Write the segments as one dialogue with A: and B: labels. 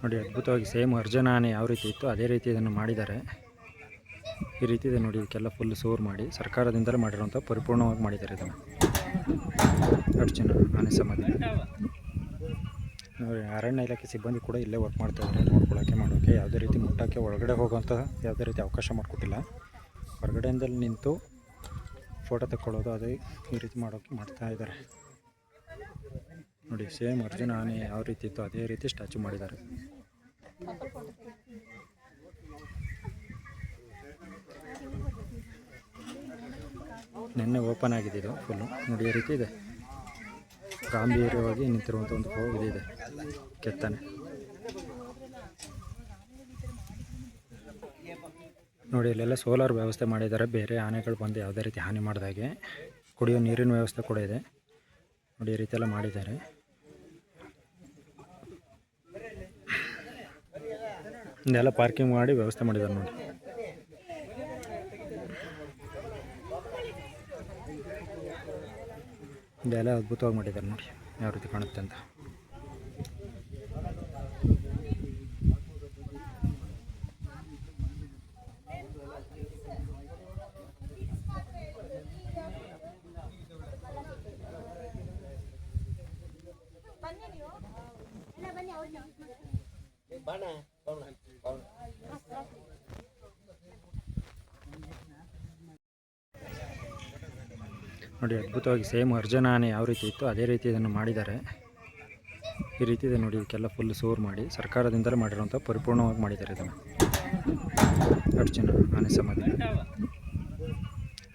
A: ನೋಡಿ ಅದ್ಭುತವಾಗಿ ಸೇಮ್ ಅರ್ಜುನ ಆನೆ ಯಾವ ರೀತಿ ಇತ್ತು ಅದೇ ರೀತಿ ಇದನ್ನು ಮಾಡಿದ್ದಾರೆ. ಈ ರೀತಿ ಇದೆ ನೋಡಿ, ಇದಕ್ಕೆಲ್ಲ ಫುಲ್ ಸೋರ್ ಮಾಡಿ ಸರ್ಕಾರದಿಂದಲೇ ಮಾಡಿರುವಂಥ ಪರಿಪೂರ್ಣವಾಗಿ ಮಾಡಿದ್ದಾರೆ ಇದನ್ನು. ಅರ್ಜುನ ಆನೆ ಸಮಾಧಿ ನೋಡಿ. ಅರಣ್ಯ ಇಲಾಖೆ ಸಿಬ್ಬಂದಿ ಕೂಡ ಇಲ್ಲೇ ವರ್ಕ್ ಮಾಡ್ತಾಯಿದ್ದಾರೆ, ನೋಡ್ಕೊಳ್ಳೋಕ್ಕೆ ಮಾಡೋಕ್ಕೆ. ಯಾವುದೇ ರೀತಿ ಮುಟ್ಟೋಕ್ಕೆ ಒಳಗಡೆ ಹೋಗೋಂಥ ಯಾವುದೇ ರೀತಿ ಅವಕಾಶ ಮಾಡಿಕೊಟ್ಟಿಲ್ಲ. ಹೊರಗಡೆಯಿಂದಲೇ ನಿಂತು ಫೋಟೋ ತಗೊಳ್ಳೋದು ಅದೇ ಈ ರೀತಿ ಮಾಡ್ತಾಯಿದ್ದಾರೆ ನೋಡಿ. ಸೇಮ್ ಅರ್ಜುನ ಆನೆ ಯಾವ ರೀತಿ ಇತ್ತು ಅದೇ ರೀತಿ ಸ್ಟ್ಯಾಚು ಮಾಡಿದ್ದಾರೆ. ನಿನ್ನೆ ಓಪನ್ ಆಗಿದೆ ಇದು ಫುಲ್ಲು ನೋಡಿ. ಈ ರೀತಿ ಇದೆ, ಗಾಂಭೀರ್ಯವಾಗಿ ನಿಂತಿರುವಂಥ ಒಂದು ಇದಿದೆ ಕೆತ್ತನೆ ನೋಡಿ. ಇಲ್ಲೆಲ್ಲ ಸೋಲಾರ್ ವ್ಯವಸ್ಥೆ ಮಾಡಿದ್ದಾರೆ, ಬೇರೆ ಆನೆಗಳು ಬಂದು ಯಾವುದೇ ರೀತಿ ಹಾನಿ ಮಾಡಿದಾಗೆ. ಕುಡಿಯೋ ನೀರಿನ ವ್ಯವಸ್ಥೆ ಕೂಡ ಇದೆ ನೋಡಿ. ಈ ರೀತಿ ಎಲ್ಲ ಮಾಡಿದ್ದಾರೆ. ಇದೆಲ್ಲ ಪಾರ್ಕಿಂಗ್ ಮಾಡಿ ವ್ಯವಸ್ಥೆ ಮಾಡಿದ್ದಾರೆ ನೋಡಿ. ಇದೆಲ್ಲ ಅದ್ಭುತವಾಗಿ ಮಾಡಿದ್ದಾರೆ ನೋಡಿ, ಯಾವ ರೀತಿ ಕಾಣುತ್ತೆ ಅಂತ. ನೋಡಿ ಅದ್ಭುತವಾಗಿ ಸೇಮ್ ಅರ್ಜುನ ಆನೆ ಯಾವ ರೀತಿ ಇತ್ತು ಅದೇ ರೀತಿ ಇದನ್ನು ಮಾಡಿದ್ದಾರೆ. ಈ ರೀತಿ ಇದೆ ನೋಡಿ, ಇದಕ್ಕೆಲ್ಲ ಫುಲ್ ಸೋರ್ ಮಾಡಿ ಸರ್ಕಾರದಿಂದಲೇ ಮಾಡಿರುವಂಥ ಪರಿಪೂರ್ಣವಾಗಿ ಮಾಡಿದ್ದಾರೆ ಇದನ್ನು. ಅರ್ಜುನ ಆನೆ ಸಮಾಧಿ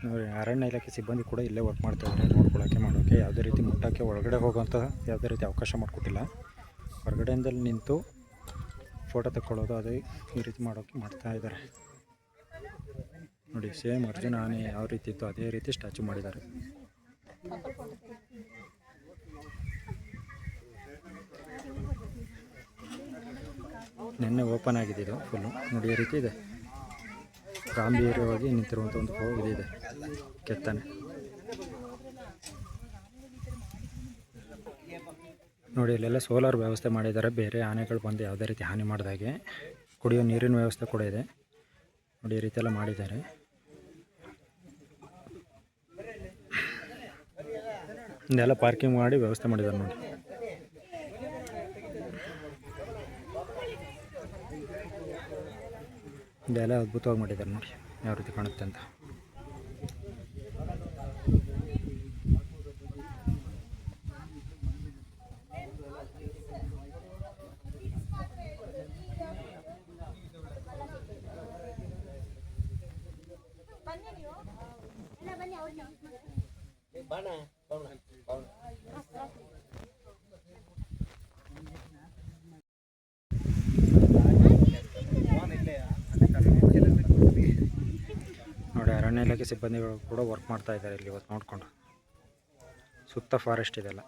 A: ನೋಡಿ. ಅರಣ್ಯ ಇಲಾಖೆ ಸಿಬ್ಬಂದಿ ಕೂಡ ಇಲ್ಲೇ ವರ್ಕ್ ಮಾಡ್ತಾಯಿದ್ದಾರೆ, ನೋಡ್ಕೊಳ್ಳೋಕ್ಕೆ ಮಾಡೋಕ್ಕೆ. ಯಾವುದೇ ರೀತಿ ಮುಟ್ಟೋಕ್ಕೆ ಒಳಗಡೆ ಹೋಗೋಂಥ ಯಾವುದೇ ರೀತಿ ಅವಕಾಶ ಮಾಡಿಕೊಟ್ಟಿಲ್ಲ. ಹೊರಗಡೆಯಿಂದಲೇ ನಿಂತು ಫೋಟೋ ತಗೊಳ್ಳೋದು ಅದೇ ಈ ರೀತಿ ಮಾಡ್ತಾಯಿದ್ದಾರೆ ನೋಡಿ. ಸೇಮ್ ಅರ್ಜುನ ಆನೆ ಯಾವ ರೀತಿ ಇತ್ತು ಅದೇ ರೀತಿ ಸ್ಟ್ಯಾಚು ಮಾಡಿದ್ದಾರೆ. ನಿನ್ನೆ ಓಪನ್ ಆಗಿದೆ ಇದು ಫುಲ್ಲು ನೋಡಿ. ಈ ರೀತಿ ಇದೆ, ಗಾಂಭೀರ್ಯವಾಗಿ ನಿಂತಿರುವಂಥ ಒಂದು ಇದಿದೆ ಕೆತ್ತನೆ ನೋಡಿ. ಇಲ್ಲೆಲ್ಲ ಸೋಲಾರ್ ವ್ಯವಸ್ಥೆ ಮಾಡಿದ್ದಾರೆ, ಬೇರೆ ಆನೆಗಳು ಬಂದು ಯಾವುದೇ ರೀತಿ ಹಾನಿ ಮಾಡಿದಾಗೆ. ಕುಡಿಯೋ ನೀರಿನ ವ್ಯವಸ್ಥೆ ಕೂಡ ಇದೆ ನೋಡಿ. ಈ ರೀತಿ ಎಲ್ಲ ಮಾಡಿದ್ದಾರೆ. ಇದೆಲ್ಲ ಪಾರ್ಕಿಂಗ್ ಮಾಡಿ ವ್ಯವಸ್ಥೆ ಮಾಡಿದ್ದಾರೆ ನೋಡಿ. ಇದೆಲ್ಲ ಅದ್ಭುತವಾಗಿ ಮಾಡಿದ್ದಾರೆ ನೋಡಿ, ಯಾವ ರೀತಿ ಕಾಣುತ್ತೆ ಅಂತ. ನೋಡಿ ಅರಣ್ಯ ಇಲಾಖೆ ಸಿಬ್ಬಂದಿಗಳು ಕೂಡ ವರ್ಕ್ ಮಾಡ್ತಾ ಇದ್ದಾರೆ ಇಲ್ಲಿ ಇವತ್ತು ನೋಡಿಕೊಂಡು. ಸುತ್ತ ಫಾರೆಸ್ಟ್ ಇದೆಲ್ಲ.